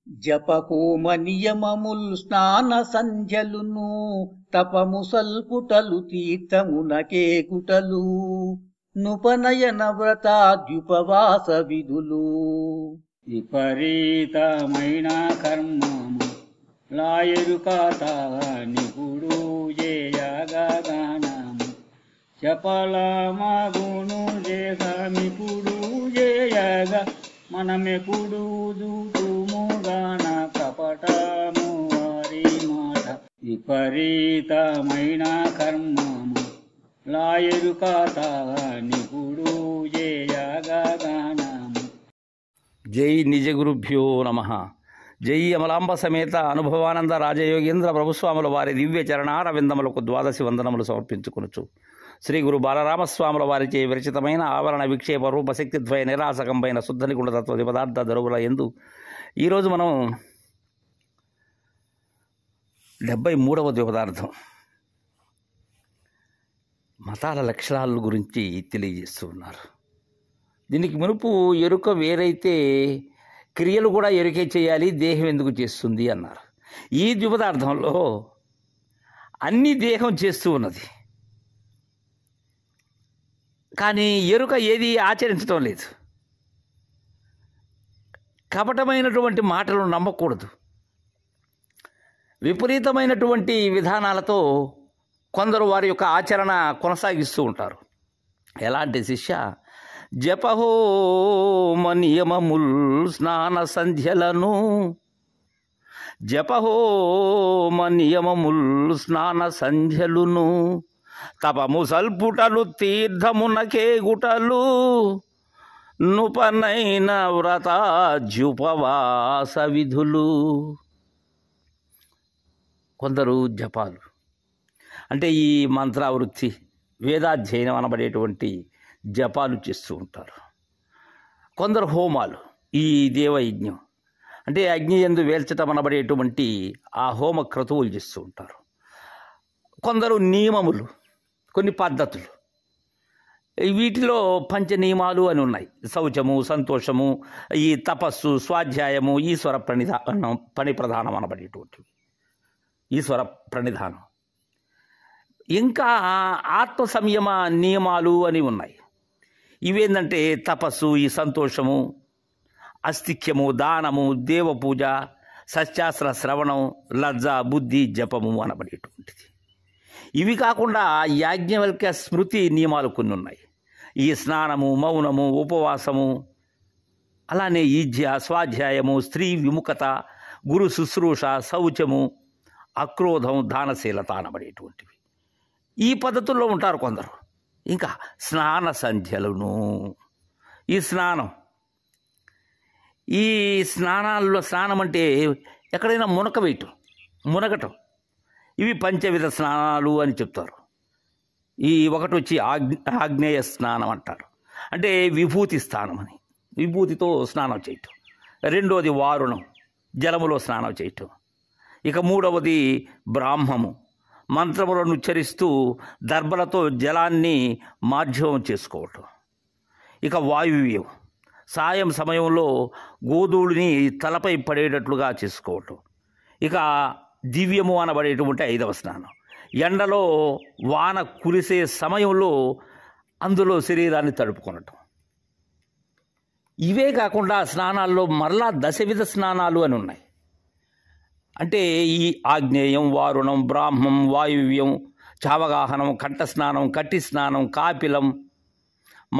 జపహోమ నియమముల్ స్నాన సంధ్యలును తపముసల్పుటలు తీర్థమునకే గుటలు నుపనయన వ్రతాద్యుపవాస విధులు. విపరీతమైన కర్మము లాయరుకాత నిపుడు జయగానము చపలమగును జేసమిపుడు జయగా మనమెప్పుడు దూతుముగాన కపటము వారి మాట. విపరీతమైన కర్మము లాయరుకాత నిపుడు జయగానము. జై నిజ గురుభ్యో నమః. జై అమలాంబ సమేత అనుభవానంద రాజయోగేంద్ర ప్రభుస్వాముల వారి దివ్య చరణారవిందములకు ద్వాదశి వందనములు సమర్పించుకొనుచు శ్రీ గురు బాలరామస్వాముల వారిచే విరచితమైన ఆవరణ విక్షేప రూపశక్తిద్వయ నిరాసకంపైన శుద్ధ నిగుణతత్వ పదార్థ దరువుల ఎందు ఈరోజు మనం 73వ ద్విపదార్థం మతాల లక్షణాల గురించి తెలియజేస్తూ ఉన్నారు. దీనికి మునుపు ఎరుక వేరైతే క్రియలు కూడా ఎరుకే చేయాలి, దేహం ఎందుకు చేస్తుంది అన్నారు. ఈ ద్విపదార్థంలో అన్ని దేహం చేస్తూ ఉన్నది, కానీ ఎరుక ఏది ఆచరించడం లేదు. కపటమైనటువంటి మాటలను నమ్మకూడదు. విపరీతమైనటువంటి విధానాలతో కొందరు వారి యొక్క ఆచరణ కొనసాగిస్తూ ఉంటారు. ఎలాంటి శిష్య జపహోమ నియమముల్ స్నాన సంధ్యలను జపహోమ నియమముల్ స్నాన సంధ్యలును తపముసల్పుటలు తీర్థమునకే గుటలు నుపనైన వ్రతాజ్యుపవాస విధులు. కొందరు జపాలు అంటే ఈ మంత్రావృత్తి వేదాధ్యయనం అనబడేటువంటి జపాలు చేస్తూ ఉంటారు. కొందరు హోమాలు, ఈ దేవయజ్ఞం అంటే అగ్ని యందు వేల్చటం అనబడేటువంటి ఆ హోమ క్రతువులు చేస్తూ ఉంటారు. కొందరు నియమములు, కొన్ని పద్ధతులు, వీటిలో పంచ నియమాలు అని ఉన్నాయి. శౌచము, సంతోషము, ఈ తపస్సు, స్వాధ్యాయము, ఈశ్వర ప్రధానం అనబడేటువంటివి, ఈశ్వర ప్రణిధానం. ఇంకా ఆత్మ సంయమ నియమాలు అని ఉన్నాయి. ఇవేంటంటే తపస్సు, ఈ సంతోషము, అస్తిక్యము, దానము, దేవపూజ, సత్శాస్త్ర శ్రవణం, లజ్జ, బుద్ధి, జపము అనబడేటువంటిది. ఇవి కాకుండా యాజ్ఞవల్క్య స్మృతి నియమాలు కొన్ని ఉన్నాయి. ఈ స్నానము, మౌనము, ఉపవాసము, అలానే ఈజ్య, స్వాధ్యాయము, స్త్రీ విముఖత, గురు శుశ్రూష, శౌచము, అక్రోధం, దానశీలత అనబడేటువంటివి. ఈ పద్ధతుల్లో ఉంటారు కొందరు. ఇంకా స్నాన సంధ్యలను, ఈ స్నానం, ఈ స్నానాల్లో స్నానం అంటే ఎక్కడైనా మునగటం, ఇవి పంచవిధ స్నానాలు అని చెప్తారు. ఈ ఒకటి వచ్చి ఆగ్నేయ స్నానం అంటారు, అంటే విభూతి స్నానం అని, విభూతితో స్నానం చేయటం. రెండోది వారుణం, జలములో స్నానం చేయటం. ఇక మూడవది బ్రాహ్మము, మంత్రములను ఉచ్చరిస్తూ దర్భలతో జలాన్ని మాధ్యమం చేసుకోవటం. ఇక వాయువ్యం, సాయం సమయంలో గోధూళిని తలపై పడేటట్లుగా చేసుకోవటం. ఇక దివ్యము అనబడేటువంటి 5వ స్నానం, ఎండలో వాన కురిసే సమయంలో అందులో శరీరాన్ని తడుపుకొనటం. ఇవే కాకుండా స్నానాల్లో మరలా దశవిధ స్నానాలు అని ఉన్నాయి. అంటే ఈ ఆగ్నేయం, వారుణం, బ్రాహ్మం, వాయువ్యం, చావగాహనం, కంఠస్నానం, కట్టి స్నానం, కాపిలం,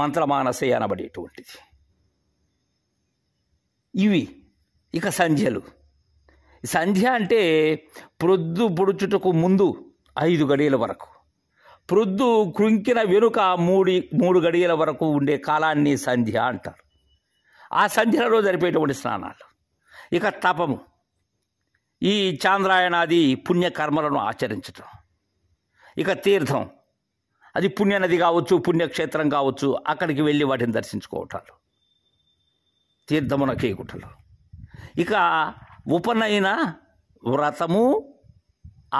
మంత్రమానసే అనబడేటువంటిది. ఇవి ఇక సంధ్యలు. సంధ్య అంటే ప్రొద్దు పొడుచుటకు ముందు 5 గడియల వరకు, ప్రొద్దు కృంకిన వెనుక 3 గడియల వరకు ఉండే కాలాన్ని సంధ్య అంటారు. ఆ సంధ్యలలో జరిపేటువంటి స్నానాలు. ఇక తపము, ఈ చాంద్రాయణాది పుణ్యకర్మలను ఆచరించటం. ఇక తీర్థం, అది పుణ్యనది కావచ్చు, పుణ్యక్షేత్రం కావచ్చు, అక్కడికి వెళ్ళి వాటిని దర్శించుకోవటాలు, తీర్థమునకే గుట్టలు. ఇక ఉపనయన వ్రతము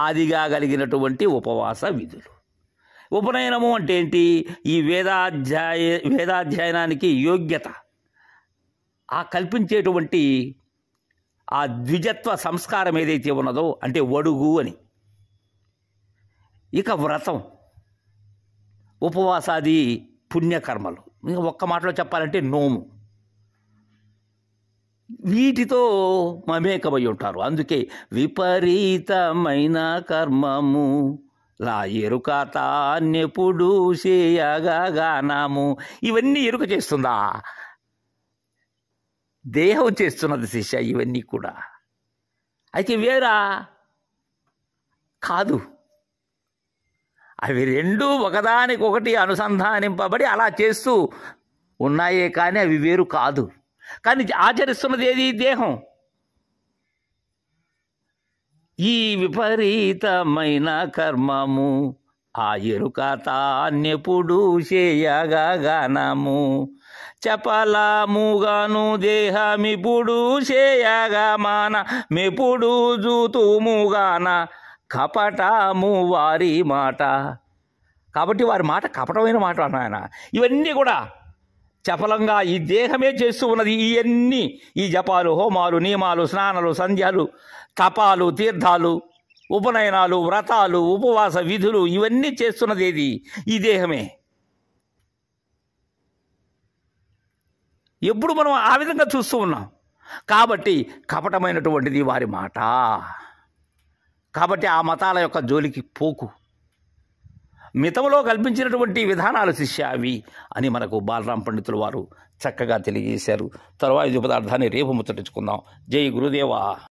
ఆదిగా కలిగినటువంటి ఉపవాస విధులు. ఉపనయనము అంటే ఏంటి? ఈ వేదాధ్యయనానికి యోగ్యత ఆ కల్పించేటువంటి ఆ ద్విజత్వ సంస్కారం ఏదైతే ఉన్నదో అంటే వడుగు అని. ఇక వ్రతం, ఉపవాసాది పుణ్యకర్మలు, ఇంకా ఒక్క మాటలో చెప్పాలంటే నోము, వీటితో మమేకమై ఉంటారు. అందుకే విపరీతమైన కర్మము లా ఎరుక తాన్యెప్పుడు చేయగానాము. ఇవన్నీ ఎరుక చేస్తుందా? దేహం చేస్తున్నది శిష్య ఇవన్నీ కూడా. అయితే వేరా కాదు, అవి రెండూ ఒకదానికొకటి అనుసంధానింపబడి అలా చేస్తూ ఉన్నాయే కానీ అవి వేరు కాదు. కానీ ఆచరిస్తున్నది ఏది? దేహం. ఈ విపరీతమైన కర్మము ఆ ఎరుక తాన్యెప్పుడు చేయగానాము. చపలముగాను దేహమిప్పుడు చేయగా మన మెప్పుడు జూతుముగాన కపటము వారి మాట. కాబట్టి వారి మాట కపటమైన మాట అన్నాయన. ఇవన్నీ కూడా చపలంగా ఈ దేహమే చేస్తూ ఉన్నది. ఇవన్నీ ఈ జపాలు, హోమాలు, నియమాలు, స్నానాలు, సంధ్యాలు, తపాలు, తీర్థాలు, ఉపనయనాలు, వ్రతాలు, ఉపవాస విధులు ఇవన్నీ చేస్తున్నది ఏది? ఈ దేహమే. ఎప్పుడు మనం ఆ విధంగా చూస్తూ ఉన్నాం. కాబట్టి కపటమైనటువంటిది వారి మాట. కాబట్టి ఆ మతాల యొక్క జోలికి పోకు. మితంలో కల్పించినటువంటి విధానాలు శిష్య అవి అని మనకు బాలరాం పండితులు వారు చక్కగా తెలియజేశారు. తరువాయి పదార్థాన్ని రేపు ముచ్చటించుకుందాం. జై గురుదేవా.